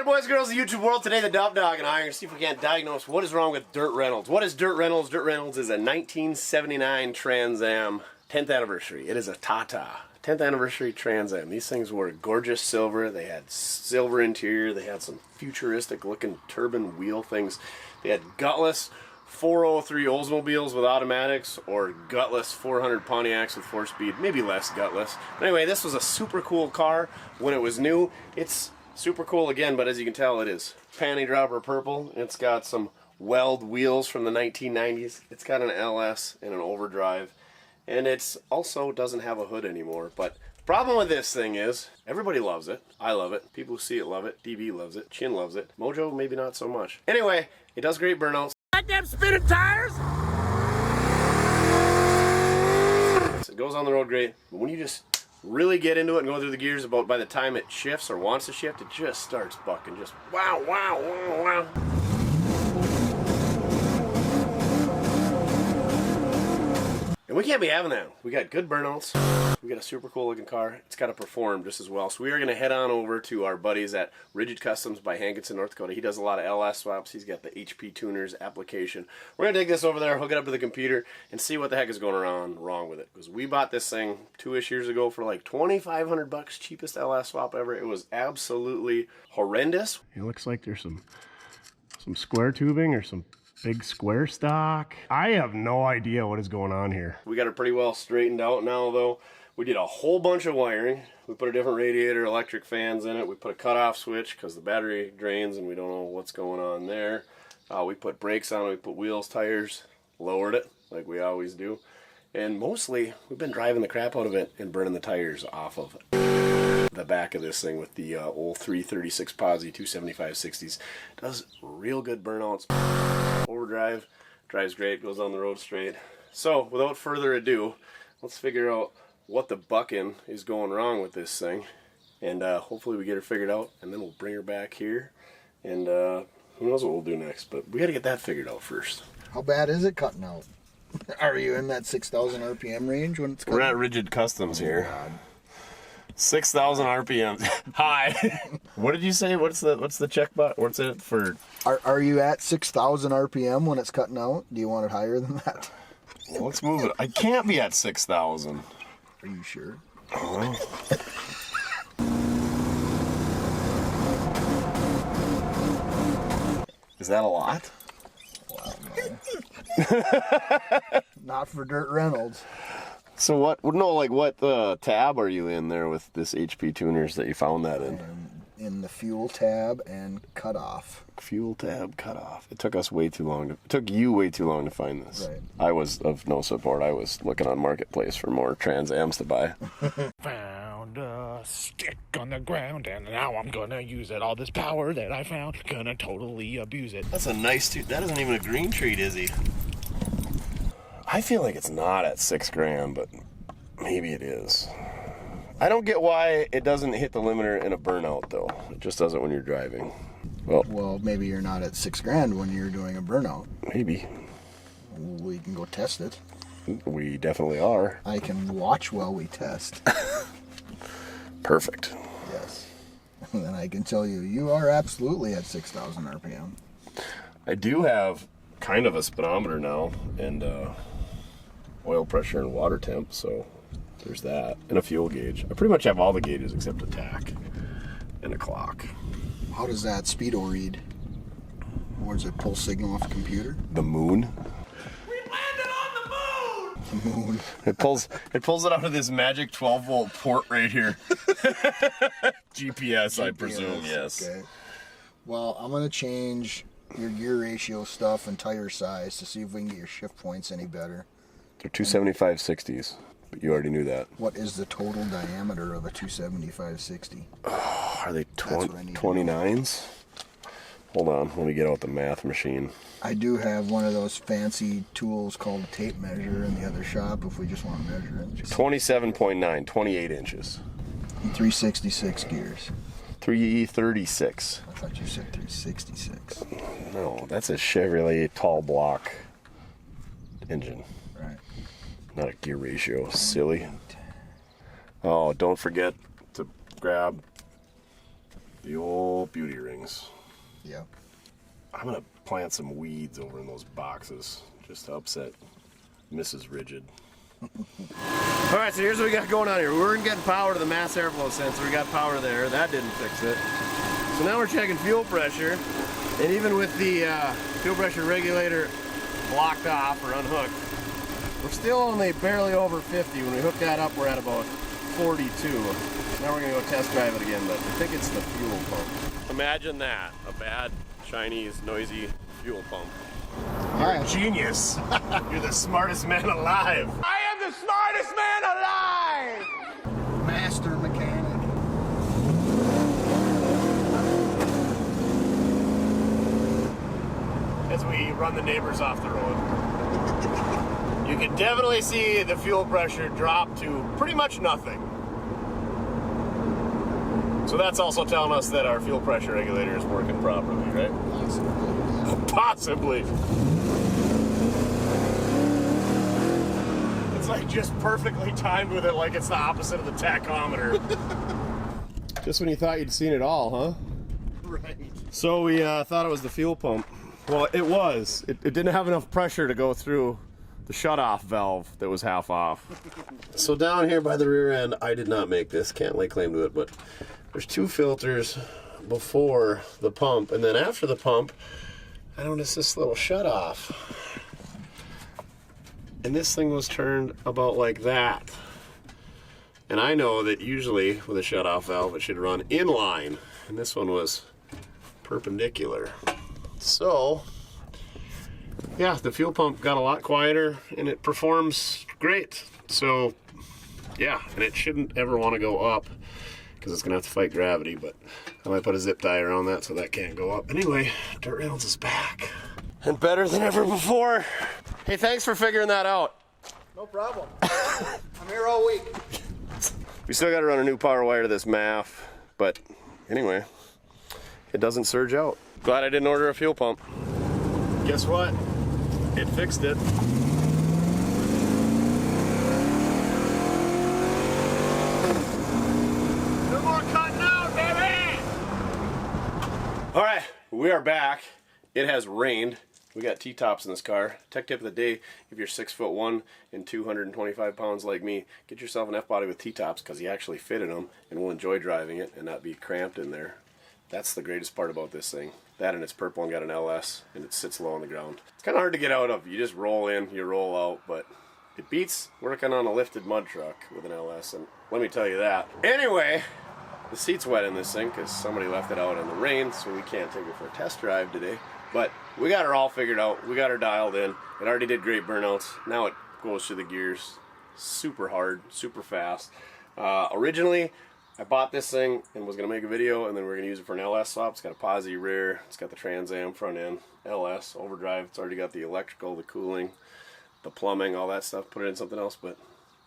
there, boys and girls of the YouTube world. Today, the Duff Dog and I are going to see if we can't diagnose what is wrong with Dirt Reynolds. What is Dirt Reynolds? Dirt Reynolds is a 1979 Trans Am 10th anniversary. It is a Tata 10th anniversary Trans Am. These things were gorgeous silver. They had silver interior. They had some futuristic looking turbine wheel things. They had gutless 403 Oldsmobiles with automatics or gutless 400 Pontiacs with 4-speed, maybe less gutless. But anyway, this was a super cool car when it was new. It's super cool again, but as you can tell, it is panty dropper purple. It's got some weld wheels from the 1990s. It's got an LS and an overdrive, and it's also doesn't have a hood anymore. But the problem with this thing is everybody loves it. I love it. People who see it love it. DB loves it. Chin loves it. Mojo maybe not so much. Anyway, it does great burnouts. Goddamn spinning tires! It goes on the road great, but when you just really get into it and go through the gears, about by the time it shifts or wants to shift, it just starts bucking. Just wow, wow, wow, wow. And we can't be having that. We got good burnouts. We got a super cool looking car. It's got to perform just as well. So we are going to head on over to our buddies at Rigid Customs by Hankinson, North Dakota. He does a lot of LS swaps. He's got the HP tuners application. We're going to take this over there, hook it up to the computer, and see what the heck is going wrong with it. Because we bought this thing 2-ish years ago for like $2,500, cheapest LS swap ever. It was absolutely horrendous. It looks like there's some square tubing or some big square stock. I have no idea what is going on here. We got it pretty well straightened out now though. We did a whole bunch of wiring. We put a different radiator, electric fans in it. We put a cutoff switch because the battery drains and we don't know what's going on there. We put brakes on it, we put wheels, tires, lowered it like we always do. And mostly we've been driving the crap out of it and burning the tires off of the back of this thing with the old 336 Posi 275/60s. Does real good burnouts. Overdrive, drives great, goes on the road straight. So without further ado, let's figure out what the bucking is going wrong with this thing, and hopefully we get her figured out, and then we'll bring her back here, and who knows what we'll do next, but we got to get that figured out first. How bad is it cutting out? Are you in that 6,000 RPM range when it's cutting? We're at Rigid Customs here. 6,000 RPM. Hi. What did you say? What's the check box? What's it for? Are you at 6,000 RPM when it's cutting out? Do you want it higher than that? Well, let's move it. I can't be at 6,000. Are you sure? Oh. Is that a lot? Well, no. Not for Dirt Reynolds. So what? No, like what tab are you in there with this HP tuners that you found that in? In the fuel tab and cutoff. Fuel tab cutoff. It took us way too long. It took you way too long to find this. Right. I was of no support. I was looking on Marketplace for more Trans Ams to buy. Found a stick on the ground, and now I'm gonna use it. All this power that I found, gonna totally abuse it. That's a nice tune. That isn't even a green treat, is he? I feel like it's not at $6,000, but maybe it is. I don't get why it doesn't hit the limiter in a burnout, though. It just does it when you're driving. Well, maybe you're not at $6,000 when you're doing a burnout. Maybe. We can go test it. We definitely are. I can watch while we test. Perfect. Yes. And then I can tell you, you are absolutely at 6,000 RPM. I do have kind of a speedometer now, and oil pressure and water temp, so there's that, and a fuel gauge. I pretty much have all the gauges except a tack and a clock. How does that speedo read? Or does it pull signal off the computer? The moon. We landed on the moon! The moon. It pulls it out of this magic 12-volt port right here. GPS, I presume, yes. Okay. Well, I'm going to change your gear ratio stuff and tire size to see if we can get your shift points any better. They're 275/60s, but you already knew that. What is the total diameter of a 275/60? Are they 29s? Hold on, let me get out the math machine. I do have one of those fancy tools called a tape measure in the other shop if we just want to measure it. 27.9, 28 inches. 366 gears. 336. I thought you said 366. No, that's a Chevrolet tall block engine. Right. Not a gear ratio, silly. Oh, don't forget to grab The old beauty rings. Yep. I'm gonna plant some weeds over in those boxes just to upset Mrs. Rigid. Alright, so here's what we got going on here. We weren't getting power to the mass airflow sensor. We got power there. That didn't fix it. So now we're checking fuel pressure. And even with the fuel pressure regulator blocked off or unhooked, we're still only barely over 50. When we hook that up, we're at about 42. Now we're going to go test drive it again, but I think it's the fuel pump. Imagine that. A bad, Chinese, noisy fuel pump. Alright. Genius. You're the smartest man alive. I am the smartest man alive! Master mechanic. As we run the neighbors off the road. You can definitely see the fuel pressure drop to pretty much nothing. So that's also telling us that our fuel pressure regulator is working properly, right? Possibly. It's like just perfectly timed with it, like it's the opposite of the tachometer. Just when you thought you'd seen it all, huh? Right. So we thought it was the fuel pump. Well, it was. It didn't have enough pressure to go through the shut-off valve that was half off. So down here by the rear end, I did not make this, can't lay claim to it, but there's two filters before the pump, and then after the pump, I noticed this little shut-off. And this thing was turned about like that. And I know that usually with a shut-off valve, it should run in line, and this one was perpendicular. So, yeah, the fuel pump got a lot quieter and it performs great. So, yeah, and it shouldn't ever want to go up because it's going to have to fight gravity, but I might put a zip tie around that so that can't go up. Anyway, Dirt Reynolds is back. And better than ever before. Hey, thanks for figuring that out. No problem. I'm here all week. We still got to run a new power wire to this MAF, but anyway, it doesn't surge out. Glad I didn't order a fuel pump. Guess what? It fixed it. No more cutting out, baby! All right, we are back. It has rained. We got T-tops in this car. Tech tip of the day, if you're 6'1" and 225 pounds like me, get yourself an F-body with T-tops because you actually fit in them and will enjoy driving it and not be cramped in there. That's the greatest part about this thing. That and it's purple and got an LS and it sits low on the ground. It's kind of hard to get out of. You just roll in, you roll out, but it beats working on a lifted mud truck with an LS, and let me tell you that. Anyway, the seat's wet in this thing because somebody left it out in the rain, so we can't take it for a test drive today. But we got her all figured out. We got her dialed in. It already did great burnouts. Now it goes through the gears super hard, super fast. Originally, I bought this thing and was going to make a video, and then we're going to use it for an LS swap. It's got a posi rear, it's got the Trans Am front end, LS, overdrive. It's already got the electrical, the cooling, the plumbing, all that stuff. Put it in something else, but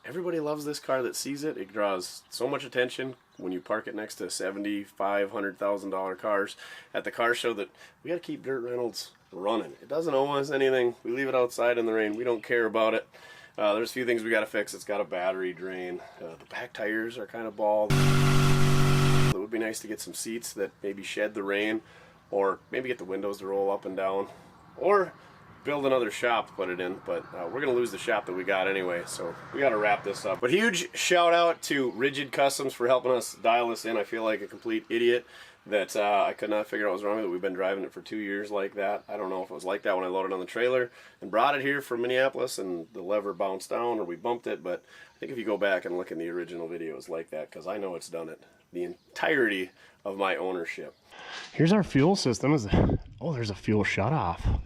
everybody loves this car that sees it. It draws so much attention when you park it next to $75,000, $100,000 cars at the car show that we got to keep Dirt Reynolds running. It doesn't owe us anything. We leave it outside in the rain. We don't care about it. There's a few things we got to fix. It's got a battery drain. The back tires are kind of bald. It would be nice to get some seats that maybe shed the rain, or maybe get the windows to roll up and down, or build another shop to put it in. But we're going to lose the shop that we got anyway, so we got to wrap this up. But huge shout out to Rigid Customs for helping us dial this in. I feel like a complete idiot that I could not figure out what was wrong with it. We've been driving it for 2 years like that. I don't know if it was like that when I loaded it on the trailer and brought it here from Minneapolis and the lever bounced down or we bumped it, but I think if you go back and look in the original video, it's like that, because I know it's done it the entirety of my ownership. Here's our fuel system. Oh, there's a fuel shutoff.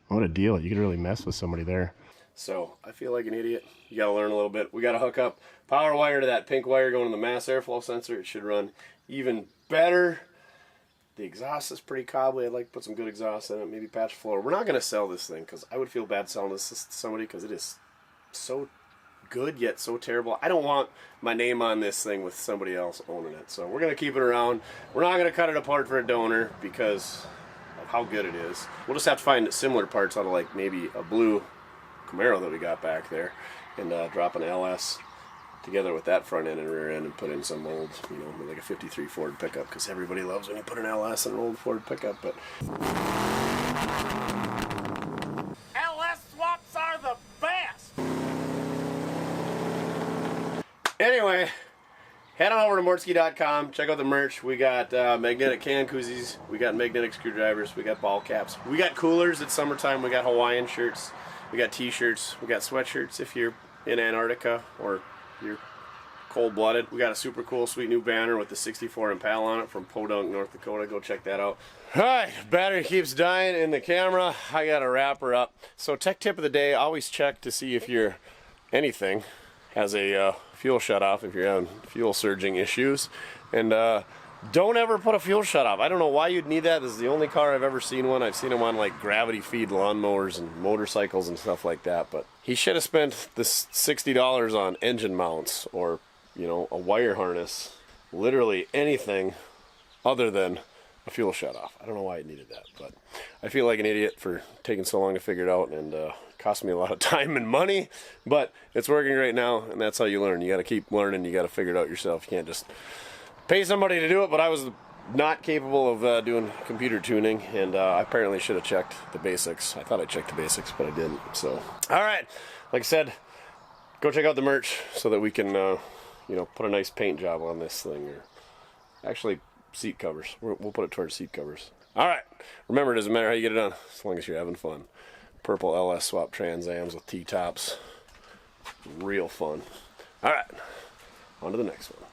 What a deal. You could really mess with somebody there. So I feel like an idiot. You got to learn a little bit. We got to hook up power wire to that pink wire going to the mass airflow sensor. It should run even better. The exhaust is pretty cobbly. I'd like to put some good exhaust in it, maybe patch floor. We're not going to sell this thing because I would feel bad selling this to somebody because it is so good yet so terrible. I don't want my name on this thing with somebody else owning it. So we're going to keep it around. We're not going to cut it apart for a donor because of how good it is. We'll just have to find similar parts out of like maybe a blue Camaro that we got back there and drop an LS together with that front end and rear end and put in some old, you know, like a 53 Ford pickup, because everybody loves when you put an LS in an old Ford pickup. But LS swaps are the best! anyway, head on over to mortske.com, check out the merch. We got magnetic can koozies, we got magnetic screwdrivers, we got ball caps, we got coolers. It's summertime. We got Hawaiian shirts, we got t-shirts, we got sweatshirts if you're in Antarctica or you're cold-blooded. We got a super cool, sweet new banner with the 64 Impala on it from Podunk, North Dakota. Go check that out. Alright, battery keeps dying in the camera. I gotta wrap her up. So tech tip of the day, always check to see if your anything has a fuel shut-off, if you're having fuel surging issues. And don't ever put a fuel shut-off. I don't know why you'd need that. This is the only car I've ever seen one. I've seen them on like gravity feed lawnmowers and motorcycles and stuff like that. But he should have spent this $60 on engine mounts or, you know, a wire harness. Literally anything other than a fuel shut-off. I don't know why it needed that, but I feel like an idiot for taking so long to figure it out, and cost me a lot of time and money, but it's working right now, and that's how you learn. You got to keep learning. You got to figure it out yourself. You can't just pay somebody to do it. But I was not capable of doing computer tuning, and I apparently should have checked the basics. I thought I checked the basics, but I didn't. So, all right, like I said, go check out the merch so that we can, you know, put a nice paint job on this thing, or actually seat covers. We'll put it towards seat covers. All right, remember, it doesn't matter how you get it done, as long as you're having fun. Purple LS swap Trans Ams with T-tops. Real fun. All right, on to the next one.